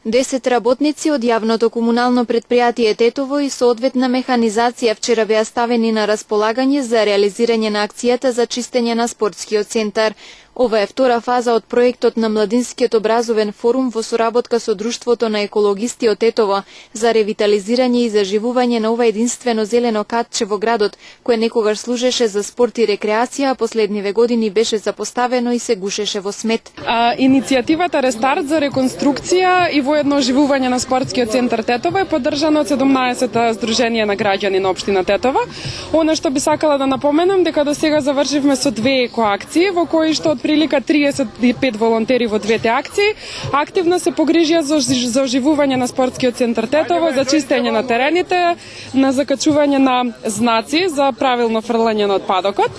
10 работници од јавното комунално предпријатие Тетово и соодветна механизација вчера беа ставени на располагање за реализирање на акцијата за чистење на спортскиот центар. Ова е втора фаза од проектот на Младинскиот образовен форум во соработка со Друштвото на екологисти од Тетово за ревитализирање и заживување на ова единствено зелено катче во градот, кое некогаш служеше за спорт и рекреација, а последниве години беше запоставено и се гушеше во смет. Иницијативата Рестарт за реконструкција и воедно оживување на спортскиот центар Тетово е поддржана од 17 Сдруженија на граѓани на општина Тетово. Она што би сакала да напоменам дека до сега завршивме со 2 екоакции во кои што прилика 35 волонтери во двете акции активно се погрижија за оживување на спортскиот центар Тетово, за чистење на терените, на закачување на знаци за правилно фрлање на отпадокот.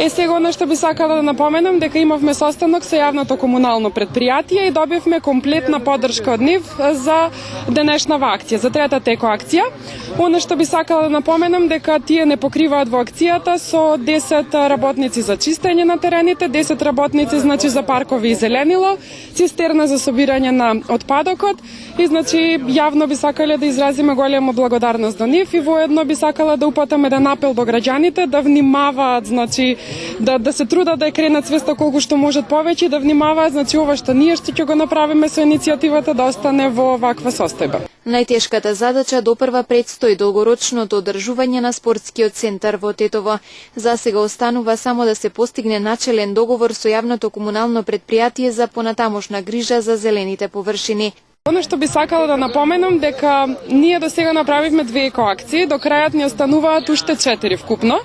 Сега она што би сакала да напоменам дека имавме состанок со јавното комунално предпријатие и добивме комплетна поддршка од нив за денешнава акција, за третата екоакција. Она што би сакала да напоменам дека тие не покриваат во акцијата со 10 работници за чистење на терените, 10 работници значи за паркови и зеленило, цистерна за собирање на отпадокот и значи јавно би сакале да изразиме голема благодарност до нив и воедно би сакала да упатам еден апел до граѓаните да внимаваат, значи да се трудат да ја кренат свеста колку што можат повеќе, да внимаваат, значи ова што ние што ќе го направиме со иницијативата да остане во ваква состојба. Најтешката задача допрва предстои долгорочното одржување на спортскиот центар во Тетово. За сега останува само да се постигне начелен договор со јавното комунално предпријатие за понатамошна грижа за зелените површини. Оно што би сакала да напоменам дека ние до сега направивме 2 екоакции, до крајот ни остануваат уште 4 вкупно.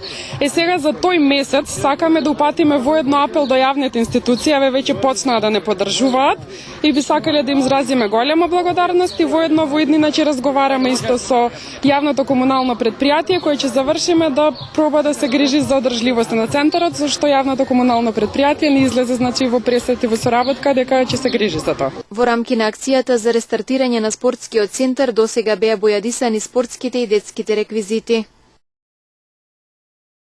Сега за тој месец сакаме да упатиме воедно апел до јавните институции, аве веќе почнаа да не поддржуваат и би сакале да им изразиме голема благодарност и воедно во иднина ќе разговараме исто со јавното комунално предпријатие кое ќе завршиме да проба да се грижи за одржливост на центарот, зашто јавното комунално предпријатие ни излезе значи во пресет и во соработка дека ќе се грижи за тоа. Во рамки на акцијата за рестартирање на спортскиот центар досега беа бојадисани спортските и детските реквизити.